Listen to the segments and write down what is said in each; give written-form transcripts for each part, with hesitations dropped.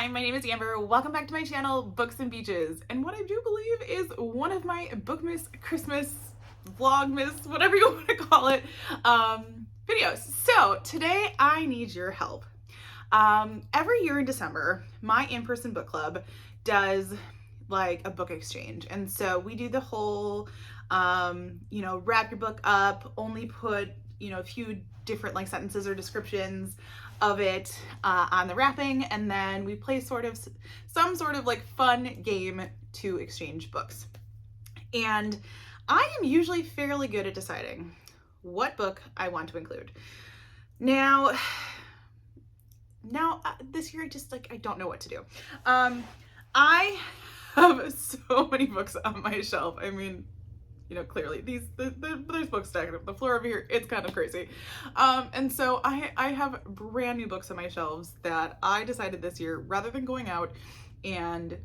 Hi, my name is Amber. Welcome back to my channel, Books and Beaches. And what I do believe is one of my Bookmas, Christmas, Vlogmas, whatever you want to call it, videos. So today I need your help. Every year in December, my in-person book club does like a book exchange. And so we do the whole, wrap your book up, only put, a few different like sentences or descriptions of it on the wrapping, and then we play some sort of like fun game to exchange books. And I am usually fairly good at deciding what book I want to include. Now this year I don't know what to do. I have so many books on my shelf. I mean, clearly there's books stacked up the floor over here. It's kind of crazy. And so I have brand new books on my shelves that I decided this year, rather than going out and,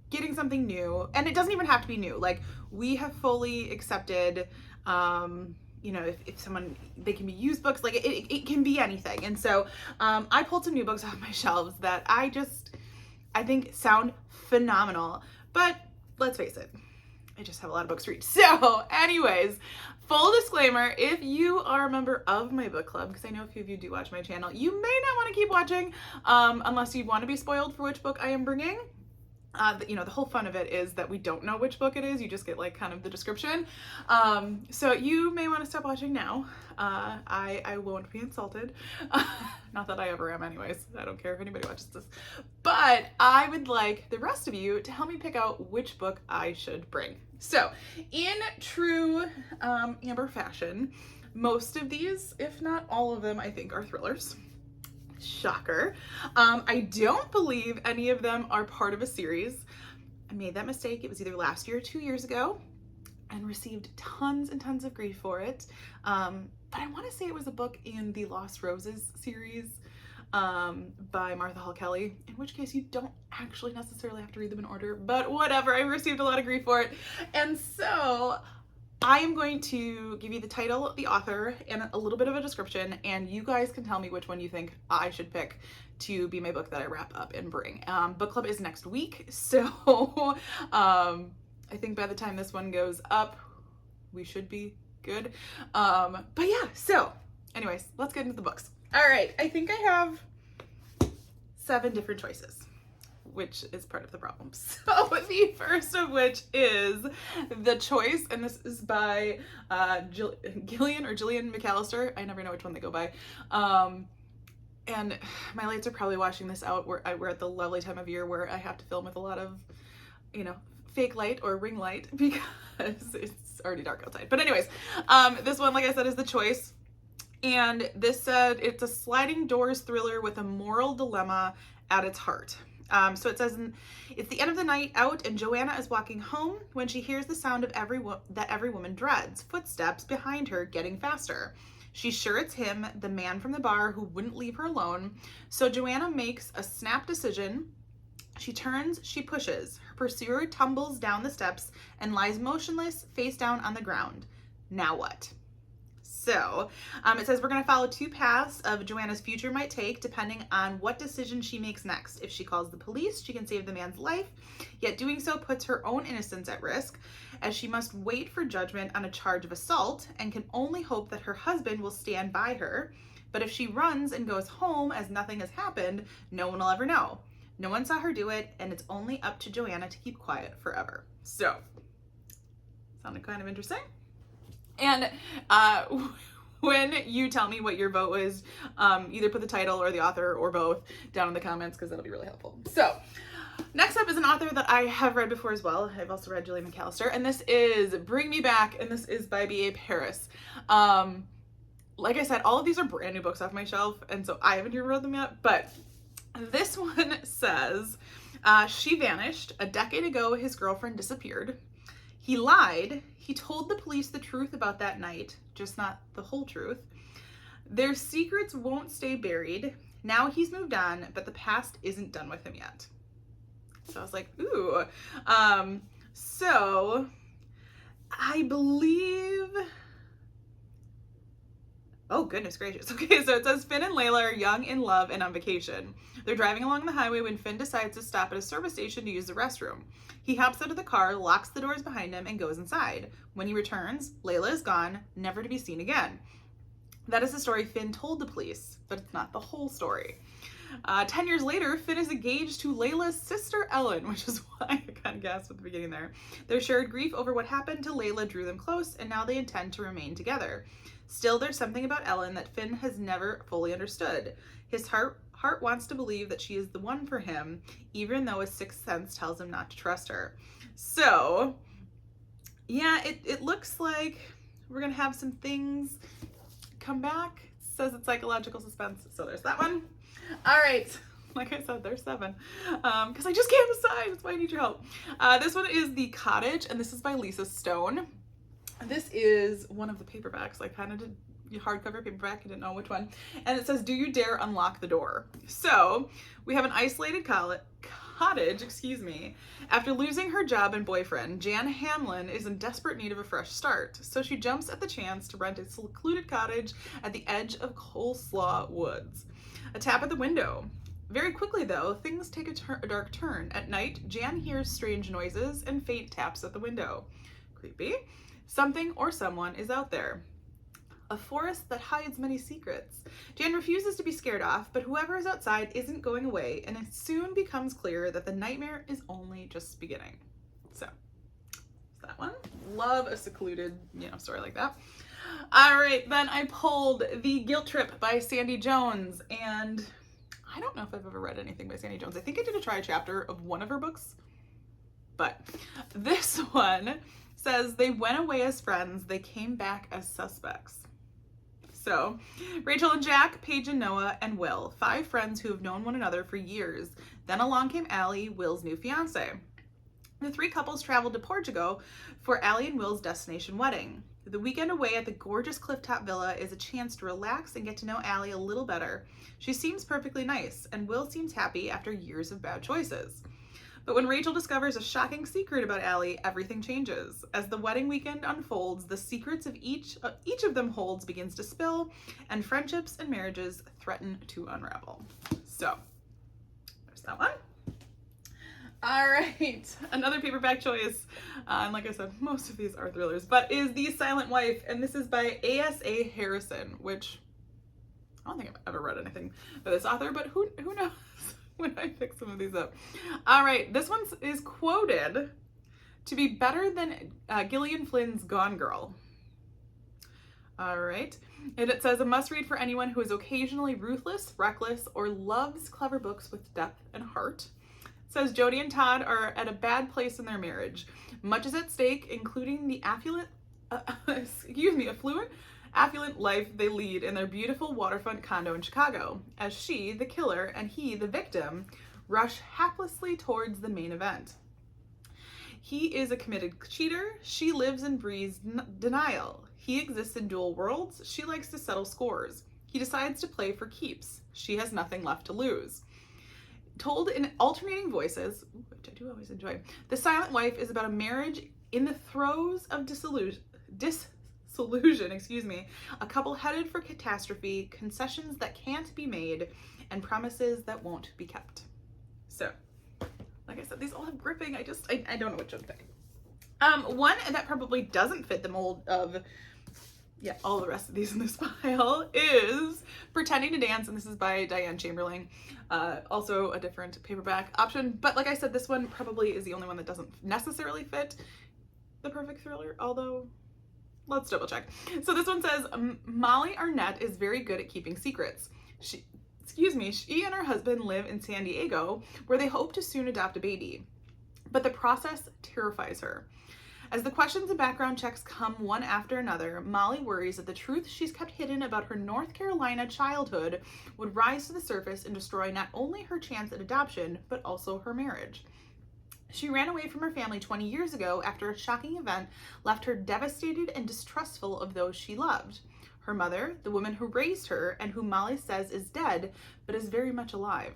getting something new, and it doesn't even have to be new. Like, we have fully accepted, if someone, they can be used books, like it can be anything. And so, I pulled some new books off my shelves that I think sound phenomenal, but let's face it, I just have a lot of books to read. So anyways, full disclaimer, if you are a member of my book club, because I know a few of you do watch my channel, you may not want to keep watching unless you want to be spoiled for which book I am bringing. The whole fun of it is that we don't know which book it is. You just get like kind of the description. So you may want to stop watching now. I won't be insulted. Not that I ever am anyways. I don't care if anybody watches this. But I would like the rest of you to help me pick out which book I should bring. So in true Amber fashion, most of these, if not all of them, I think are thrillers. Shocker. I don't believe any of them are part of a series. I made that mistake. It was either last year or 2 years ago, and received tons and tons of grief for it. But I want to say it was a book in the Lost Roses series by Martha Hall Kelly, in which case you don't actually necessarily have to read them in order, but whatever. I received a lot of grief for it. And so I am going to give you the title, the author, and a little bit of a description, and you guys can tell me which one you think I should pick to be my book that I wrap up and bring. Book club is next week, so I think by the time this one goes up, we should be good. But yeah, so anyways, let's get into the books. All right, I think I have 7 different choices, which is part of the problem. So the first of which is The Choice, and this is by Gillian McAllister. I never know which one they go by. And my lights are probably washing this out. We're at the lovely time of year where I have to film with a lot of, fake light or ring light because it's already dark outside. But anyways, this one, like I said, is The Choice. And this said it's a sliding doors thriller with a moral dilemma at its heart. So it says, it's the end of the night out, and Joanna is walking home when she hears the sound of that every woman dreads, footsteps behind her getting faster. She's sure it's him, the man from the bar who wouldn't leave her alone. So Joanna makes a snap decision. She turns, she pushes. Her pursuer tumbles down the steps and lies motionless, face down on the ground. Now what? So it says we're going to follow 2 paths of Joanna's future might take depending on what decision she makes next. If she calls the police, she can save the man's life, yet doing so puts her own innocence at risk, as she must wait for judgment on a charge of assault and can only hope that her husband will stand by her. But if she runs and goes home as nothing has happened, no one will ever know. No one saw her do it, and it's only up to Joanna to keep quiet forever. So, sounded kind of interesting. And when you tell me what your vote was, either put the title or the author or both down in the comments, because that'll be really helpful. So next up is an author that I have read before as well. I've also read Gillian McAllister, and this is Bring Me Back, and this is by B.A. Paris. Like I said, all of these are brand new books off my shelf, and so I haven't even read them yet, but this one says, she vanished. A decade ago, his girlfriend disappeared. He lied. He told the police the truth about that night, just not the whole truth. Their secrets won't stay buried. Now he's moved on, but the past isn't done with him yet. So I was like, ooh. So I believe Oh, goodness gracious. Okay, so it says Finn and Layla are young, in love, and on vacation. They're driving along the highway when Finn decides to stop at a service station to use the restroom. He hops out of the car, locks the doors behind him, and goes inside. When he returns, Layla is gone, never to be seen again. That is the story Finn told the police, but it's not the whole story. 10 years later, Finn is engaged to Layla's sister Ellen, which is why I kind of gasped at the beginning there. Their shared grief over what happened to Layla drew them close, and now they intend to remain together. Still, there's something about Ellen that Finn has never fully understood. His heart wants to believe that she is the one for him, even though his sixth sense tells him not to trust her. So, yeah, it looks like we're going to have some things come back. It says it's psychological suspense, so there's that one. All right, like I said, there's 7, because I just can't decide. That's why I need your help. This one is The Cottage, and this is by Lisa Stone. This is one of the paperbacks. I kind of did hardcover paperback. I didn't know which one. And it says, "Do you dare unlock the door?" So we have an isolated cottage, After losing her job and boyfriend, Jan Hamlin is in desperate need of a fresh start. So she jumps at the chance to rent a secluded cottage at the edge of Coleslaw Woods. A tap at the window. Very quickly, though, things take a dark turn. At night, Jan hears strange noises and faint taps at the window. Creepy. Something or someone is out there. A forest that hides many secrets. Jan refuses to be scared off, but whoever is outside isn't going away, and it soon becomes clear that the nightmare is only just beginning. So, that one. Love a secluded, story like that. All right, then I pulled The Guilt Trip by Sandy Jones, and I don't know if I've ever read anything by Sandy Jones. I think I did a try chapter of one of her books, but this one says they went away as friends, they came back as suspects. So, Rachel and Jack, Paige and Noah, and Will, 5 friends who have known one another for years. Then along came Allie, Will's new fiance. The 3 couples traveled to Portugal for Allie and Will's destination wedding. The weekend away at the gorgeous clifftop villa is a chance to relax and get to know Allie a little better. She seems perfectly nice, and Will seems happy after years of bad choices. But when Rachel discovers a shocking secret about Allie, everything changes. As the wedding weekend unfolds, the secrets of each of them holds begins to spill, and friendships and marriages threaten to unravel. So, there's that one. All right, another paperback choice, and like I said, most of these are thrillers, but is The Silent Wife, and this is by A.S.A. Harrison, which I don't think I've ever read anything by this author, but who knows when I pick some of these up. All right, this one is quoted to be better than Gillian Flynn's Gone Girl. All right, and it says a must-read for anyone who is occasionally ruthless, reckless, or loves clever books with depth and heart. It says Jody and Todd are at a bad place in their marriage. Much is at stake, including the affluent life they lead in their beautiful waterfront condo in Chicago, as she, the killer, and he, the victim, rush haplessly towards the main event. He is a committed cheater. She lives and breathes denial. He exists in dual worlds. She likes to settle scores. He decides to play for keeps. She has nothing left to lose. Told in alternating voices, which I do always enjoy, The Silent Wife is about a marriage in the throes of disillusion, a couple headed for catastrophe, concessions that can't be made, and promises that won't be kept. So, like I said, these all have gripping. I don't know which one to pick. One that probably doesn't fit the mold of all the rest of these in this pile is Pretending to Dance, and this is by Diane Chamberlain. Also a different paperback option, but like I said, this one probably is the only one that doesn't necessarily fit the perfect thriller, although let's double check. So this one says, Molly Arnett is very good at keeping secrets. She and her husband live in San Diego, where they hope to soon adopt a baby. But the process terrifies her. As the questions and background checks come one after another, Molly worries that the truth she's kept hidden about her North Carolina childhood would rise to the surface and destroy not only her chance at adoption, but also her marriage. She ran away from her family 20 years ago after a shocking event left her devastated and distrustful of those she loved. Her mother, the woman who raised her and who Molly says is dead, but is very much alive.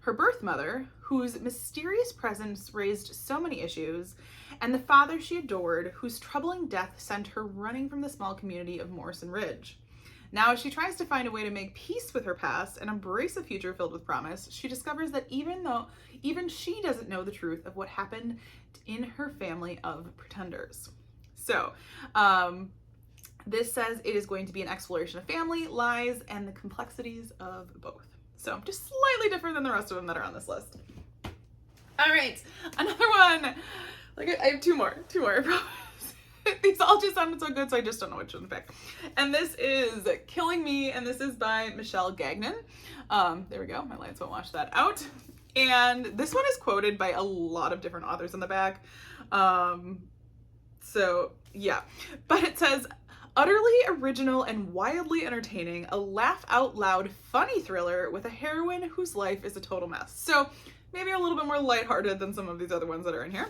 Her birth mother, whose mysterious presence raised so many issues, and the father she adored, whose troubling death sent her running from the small community of Morrison Ridge. Now, as she tries to find a way to make peace with her past and embrace a future filled with promise, she discovers that even she doesn't know the truth of what happened in her family of pretenders. So, this says it is going to be an exploration of family, lies, and the complexities of both. So, just slightly different than the rest of them that are on this list. All right, another one. Like, I have two more, I promise. These all just sounded so good, so I just don't know which one to pick. And this is Killing Me, and this is by Michelle Gagnon. There we go, my lights won't wash that out. And this one is quoted by a lot of different authors in the back. So, yeah. But it says, utterly original and wildly entertaining, a laugh-out-loud funny thriller with a heroine whose life is a total mess. So, maybe a little bit more lighthearted than some of these other ones that are in here.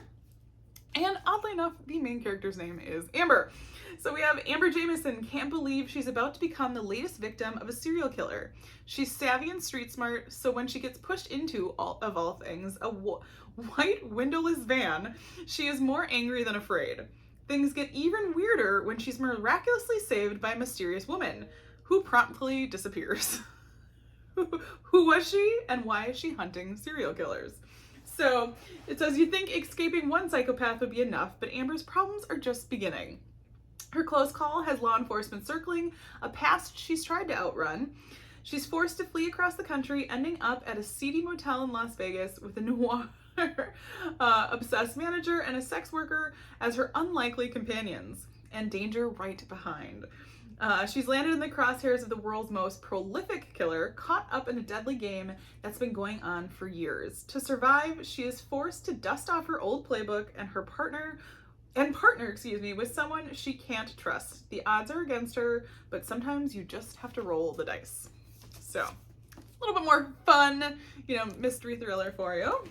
And oddly enough, the main character's name is Amber. So we have Amber Jamison can't believe she's about to become the latest victim of a serial killer. She's savvy and street smart, so when she gets pushed into, all things, a white windowless van, she is more angry than afraid. Things get even weirder when she's miraculously saved by a mysterious woman, who promptly disappears. Who was she, and why is she hunting serial killers? So it says, you think escaping one psychopath would be enough, but Amber's problems are just beginning. Her close call has law enforcement circling, a past she's tried to outrun. She's forced to flee across the country, ending up at a seedy motel in Las Vegas with a noir obsessed manager and a sex worker as her unlikely companions, and danger right behind. She's landed in the crosshairs of the world's most prolific killer, caught up in a deadly game that's been going on for years. To survive, she is forced to dust off her old playbook and partner with someone she can't trust. The odds are against her, but sometimes you just have to roll the dice. So, a little bit more fun, mystery thriller for you.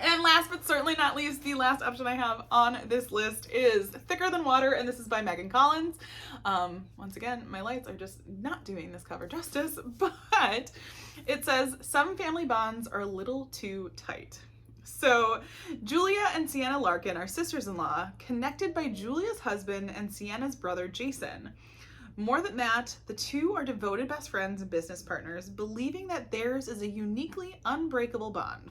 And last but certainly not least, the last option I have on this list is Thicker Than Water, and this is by Megan Collins. Once again, my lights are just not doing this cover justice, but it says, some family bonds are a little too tight. So Julia and Sienna Larkin are sisters-in-law, connected by Julia's husband and Sienna's brother, Jason. More than that, the two are devoted best friends and business partners, believing that theirs is a uniquely unbreakable bond.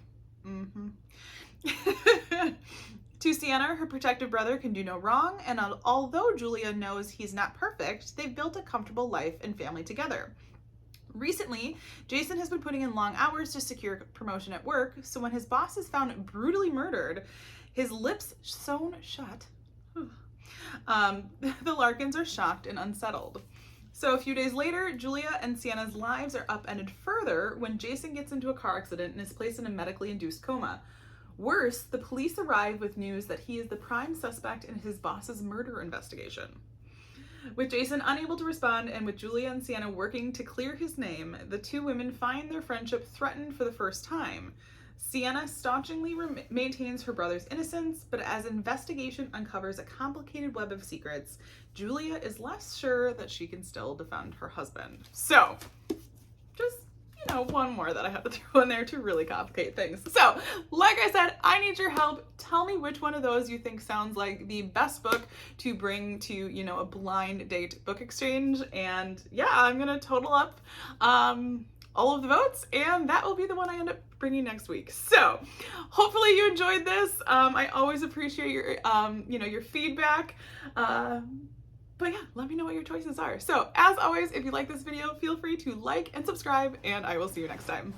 To Sienna, her protective brother can do no wrong, and although Julia knows he's not perfect, they've built a comfortable life and family together. Recently, Jason has been putting in long hours to secure promotion at work, so when his boss is found brutally murdered, his lips sewn shut, the Larkins are shocked and unsettled. So a few days later, Julia and Sienna's lives are upended further when Jason gets into a car accident and is placed in a medically induced coma. Worse, the police arrive with news that he is the prime suspect in his boss's murder investigation. With Jason unable to respond and with Julia and Sienna working to clear his name, the two women find their friendship threatened for the first time. Sienna staunchly maintains her brother's innocence, but as investigation uncovers a complicated web of secrets, Julia is less sure that she can still defend her husband. So, just, one more that I have to throw in there to really complicate things. So, like I said, I need your help. Tell me which one of those you think sounds like the best book to bring to, a blind date book exchange. And yeah, I'm going to total up all of the votes, and that will be the one I end up bringing next week. So hopefully you enjoyed this. I always appreciate your, your feedback. But yeah, let me know what your choices are. So as always, if you like this video, feel free to like and subscribe, and I will see you next time.